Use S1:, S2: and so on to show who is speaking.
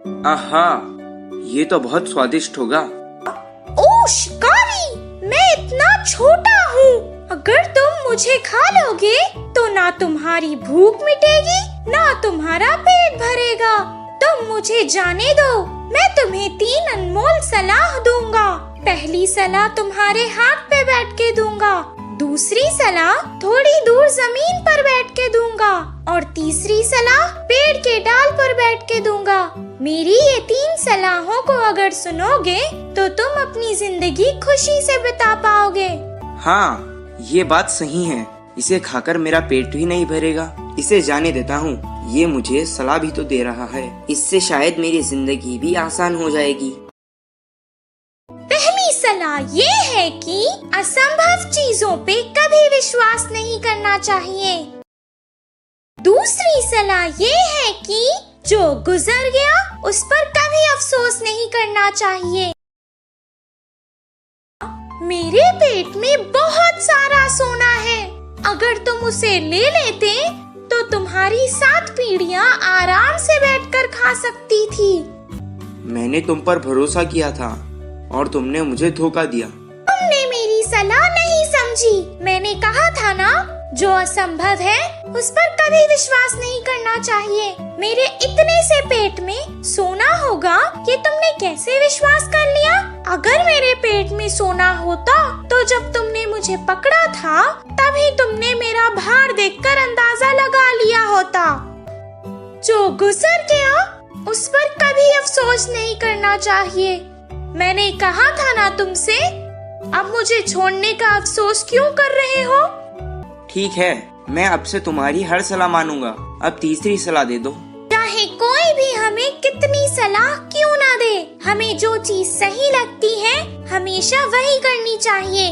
S1: आहा, ये तो बहुत स्वादिष्ट होगा।
S2: ओ शिकारी, मैं इतना छोटा हूँ, अगर तुम मुझे खा लोगे तो ना तुम्हारी भूख मिटेगी ना तुम्हारा पेट भरेगा। तुम मुझे जाने दो, मैं तुम्हें 3 अनमोल सलाह दूंगा। पहली सलाह तुम्हारे हाथ पे बैठ के दूंगा, दूसरी सलाह थोड़ी दूर जमीन पर बैठ के दूंगा और तीसरी सलाह पेड़ के डाल पर बैठ के दूंगा। मेरी ये 3 सलाहों को अगर सुनोगे तो तुम अपनी जिंदगी खुशी से बिता पाओगे।
S1: हाँ, ये बात सही है। इसे खाकर मेरा पेट भी नहीं भरेगा। इसे जाने देता हूँ। ये मुझे सलाह भी तो दे रहा है। इससे शायद मेरी जिंदगी भी आसान हो जाएगी।
S2: पहली सलाह ये है कि असंभव चीजों पे कभी विश्वास नहीं करना चाहिए। दूसरी सलाह ये है कि जो गुजर गया उस पर कभी अफसोस नहीं करना चाहिए। मेरे पेट में बहुत सारा सोना है, अगर तुम उसे ले लेते तो तुम्हारी 7 पीढ़ियां आराम से बैठकर खा सकती थी।
S1: मैंने तुम पर भरोसा किया था और तुमने मुझे धोखा दिया।
S2: तुमने मेरी सलाह नहीं समझी। मैंने कहा था ना, जो असंभव है उस पर कभी विश्वास नहीं करना चाहिए। मेरे इतने से पेट में सोना होगा कि तुमने कैसे विश्वास कर लिया? अगर मेरे पेट में सोना होता तो जब तुमने मुझे पकड़ा था तभी तुमने मेरा भार देखकर अंदाजा लगा लिया होता। जो गुजर गया उस पर कभी अफसोस नहीं करना चाहिए। मैंने कहा था ना तुमसे, अब मुझे छोड़ने का अफसोस क्यों कर रहे हो?
S1: ठीक है, मैं अब से तुम्हारी हर सलाह मानूंगा। अब तीसरी सलाह दे दो।
S2: चाहे कोई भी हमें कितनी सलाह क्यों ना दे, हमें जो चीज सही लगती है हमेशा वही करनी चाहिए।